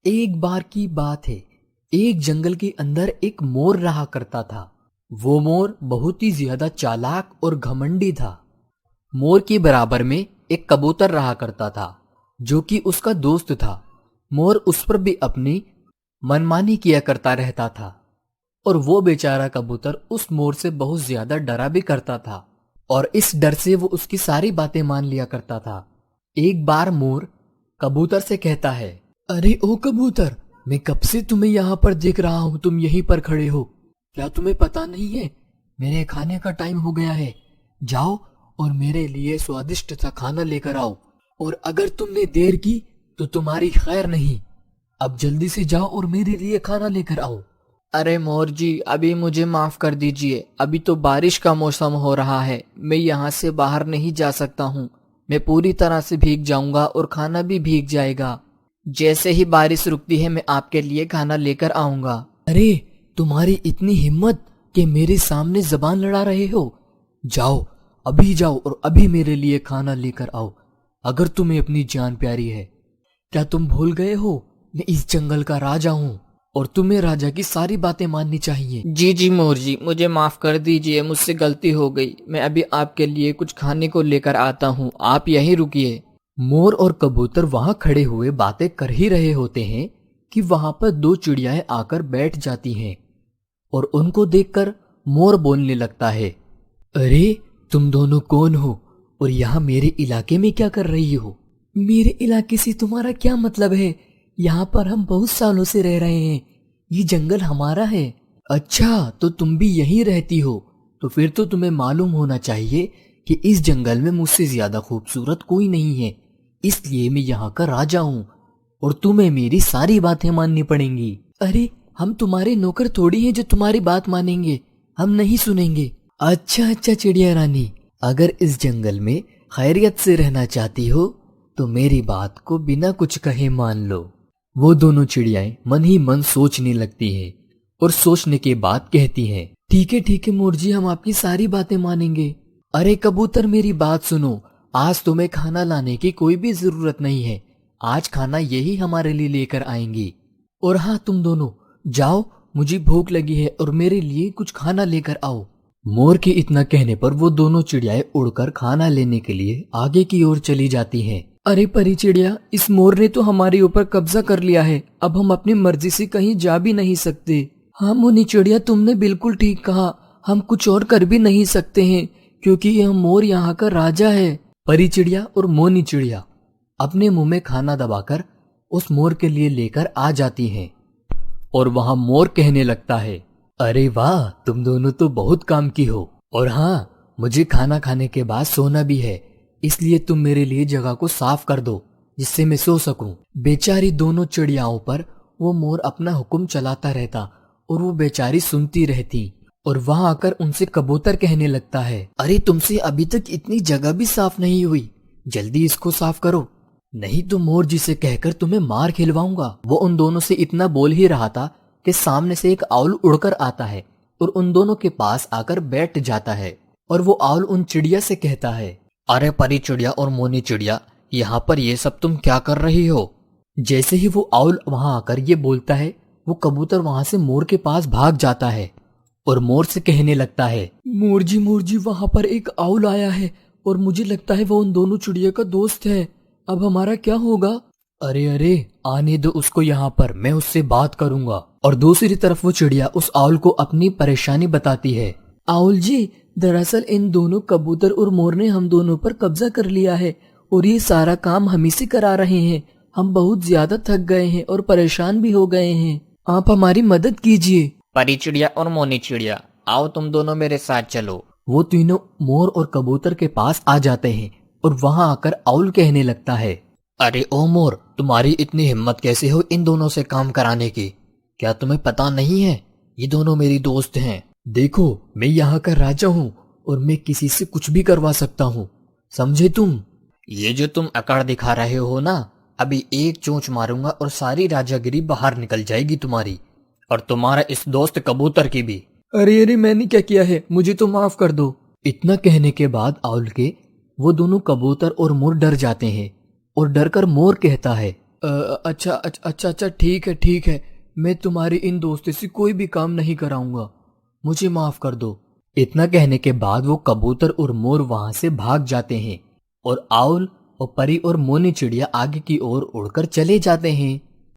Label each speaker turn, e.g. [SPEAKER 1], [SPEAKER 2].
[SPEAKER 1] ایک بار کی بات ہے، ایک جنگل کے اندر ایک مور رہا کرتا تھا۔ وہ مور بہت ہی زیادہ چالاک اور گھمنڈی تھا۔ مور کی برابر میں ایک کبوتر رہا کرتا تھا جو کہ اس کا دوست تھا۔ مور اس پر بھی اپنی منمانی کیا کرتا رہتا تھا اور وہ بیچارہ کبوتر اس مور سے بہت زیادہ ڈرا بھی کرتا تھا اور اس ڈر سے وہ اس کی ساری باتیں مان لیا کرتا تھا۔ ایک بار مور کبوتر سے کہتا ہے، ارے او کبوتر، میں کب سے تمہیں یہاں پر دیکھ رہا ہوں، تم یہیں پر کھڑے ہو، کیا تمہیں پتا نہیں ہے میرے کھانے کا ٹائم ہو گیا ہے؟ جاؤ اور میرے لیے سوادشٹ سا کھانا لے کر آؤ، اور اگر تم نے دیر کی تو تمہاری خیر نہیں، اب جلدی سے جاؤ اور میرے لیے کھانا لے کر آؤ۔ ارے مور جی، ابھی مجھے معاف کر دیجئے، ابھی تو بارش کا موسم ہو رہا ہے، میں یہاں سے باہر نہیں جا سکتا ہوں، میں پوری طرح سے بھیگ جاؤں گا اور کھانا بھی بھیگ جائے گا، جیسے ہی بارش رکتی ہے میں آپ کے لیے کھانا لے کر آؤں گا۔ ارے تمہاری اتنی ہمت کہ میرے سامنے زبان لڑا رہے ہو، جاؤ ابھی جاؤ اور ابھی میرے لیے کھانا لے کر آؤ، اگر تمہیں اپنی جان پیاری ہے۔ کیا تم بھول گئے ہو میں اس جنگل کا راجا ہوں اور تمہیں راجا کی ساری باتیں ماننی چاہیے۔ جی مور جی، مجھے معاف کر دیجئے، مجھ سے غلطی ہو گئی، میں ابھی آپ کے لیے کچھ کھانے کو لے کر آتا ہوں، آپ یہیں رکیے۔ مور اور کبوتر وہاں کھڑے ہوئے باتیں کر ہی رہے ہوتے ہیں کہ وہاں پر دو چڑیائیں آ کر بیٹھ جاتی ہیں اور ان کو دیکھ کر مور بولنے لگتا ہے، ارے تم دونوں کون ہو اور یہاں میرے علاقے میں کیا کر رہی ہو؟ میرے علاقے سے تمہارا کیا مطلب ہے؟ یہاں پر ہم بہت سالوں سے رہ رہے ہیں، یہ جنگل ہمارا ہے۔ اچھا، تو تم بھی یہیں رہتی ہو، تو پھر تو تمہیں معلوم ہونا چاہیے کہ اس جنگل میں مجھ سے زیادہ خوبصورت کوئی نہیں ہے، اس لیے میں یہاں کا راجا ہوں اور تمہیں میری ساری باتیں ماننی پڑیں گی۔ ارے ہم تمہارے نوکر تھوڑی ہیں جو تمہاری بات مانیں گے، ہم نہیں سنیں گے۔ اچھا چڑیا رانی، اگر اس جنگل میں خیریت سے رہنا چاہتی ہو تو میری بات کو بنا کچھ کہے مان لو۔ وہ دونوں چڑیائیں من ہی من سوچنے لگتی ہیں اور سوچنے کے بعد کہتی ہیں، ٹھیک ہے مور جی، ہم آپ کی ساری باتیں مانیں گے۔ ارے کبوتر، میری بات سنو، آج تمہیں کھانا لانے کی کوئی بھی ضرورت نہیں ہے، آج کھانا یہی ہمارے لیے لے کر آئیں گی، اور ہاں تم دونوں جاؤ، مجھے بھوک لگی ہے اور میرے لیے کچھ کھانا لے کر آؤ۔ مور کے اتنا کہنے پر وہ دونوں چڑیائیں اڑ کر کھانا لینے کے لیے آگے کی اور چلی جاتی ہیں۔ ارے پری چڑیا، اس مور نے تو ہمارے اوپر قبضہ کر لیا ہے، اب ہم اپنی مرضی سے کہیں جا بھی نہیں سکتے۔ ہاں مونی چڑیا، تم نے بالکل ٹھیک کہا، ہم کچھ اور کر بھی نہیں سکتے ہیں کیونکہ یہ مور یہاں کا راجا ہے۔ پری چڑیا اور مونی چڑیا اپنے منہ میں کھانا دبا کر اس مور کے لیے لے کر آ جاتی ہیں اور وہاں مور کہنے لگتا ہے، ارے واہ، تم دونوں تو بہت کام کی ہو، اور ہاں مجھے کھانا کھانے کے بعد سونا بھی ہے، اس لیے تم میرے لیے جگہ کو صاف کر دو جس سے میں سو سکوں۔ بیچاری دونوں چڑیاؤں پر وہ مور اپنا حکم چلاتا رہتا اور وہ بیچاری سنتی رہتی، اور وہاں آ کر ان سے کبوتر کہنے لگتا ہے، ارے تم سے ابھی تک اتنی جگہ بھی صاف نہیں ہوئی، جلدی اس کو صاف کرو، نہیں تو مور جی سے کہہ کر تمہیں مار کھلواؤں گا۔ وہ ان دونوں سے اتنا بول ہی رہا تھا کہ سامنے سے ایک آؤل اڑ کر آتا ہے اور ان دونوں کے پاس آ کر بیٹھ جاتا ہے، اور وہ آؤل ان چڑیا سے کہتا ہے، ارے پری چڑیا اور مونی چڑیا، یہاں پر یہ سب تم کیا کر رہی ہو؟ جیسے ہی وہ آؤل وہاں آ کر یہ بولتا ہے، وہ کبوتر وہاں سے مور کے پاس بھاگ جاتا ہے اور مور سے کہنے لگتا ہے، مور جی وہاں پر ایک آؤل آیا ہے اور مجھے لگتا ہے وہ ان دونوں چڑیا کا دوست ہے، اب ہمارا کیا ہوگا؟ ارے آنے دو اس کو یہاں پر، میں اس سے بات کروں گا۔ اور دوسری طرف وہ چڑیا اس آؤل کو اپنی پریشانی بتاتی ہے، آؤل جی، دراصل ان دونوں کبوتر اور مور نے ہم دونوں پر قبضہ کر لیا ہے اور یہ سارا کام ہم ہی سے کرا رہے ہیں، ہم بہت زیادہ تھک گئے ہیں اور پریشان بھی ہو گئے ہیں، آپ ہماری مدد کیجیے۔ پری چڑیا اور مونی چڑیا، آؤ تم دونوں میرے ساتھ چلو۔ وہ تینوں مور اور کبوتر کے پاس آ جاتے ہیں اور وہاں آ کر آؤل کہنے لگتا ہے، ارے او مور، تمہاری اتنی ہمت کیسے ہو ان دونوں سے کام کرانے کی؟ کیا تمہیں پتا نہیں ہے یہ دونوں میری دوست ہیں؟ دیکھو میں یہاں کا راجا ہوں اور میں کسی سے کچھ بھی کروا سکتا ہوں، سمجھے تم؟ یہ جو تم اکڑ دکھا رہے ہو نا، ابھی ایک چونچ ماروں گا اور ساری راجا گری باہر نکل جائے گی تمہاری، اور تمہارا اس دوست کبوتر کی بھی۔ ارے میں نے کیا کیا ہے، مجھے تو معاف کر دو۔ اتنا کہنے کے بعد آؤل کے وہ دونوں کبوتر اور مور ڈر جاتے ہیں اور ڈر کر مور کہتا ہے، اچھا ٹھیک ہے، میں تمہاری ان دوستی سے کوئی بھی کام نہیں کراؤں گا، مجھے معاف کر دو۔ اتنا کہنے کے بعد وہ کبوتر اور مور وہاں سے بھاگ جاتے ہیں اور آؤل اور پری اور مونی چڑیا آگے کی اور اڑ کر چلے جاتے ہیں۔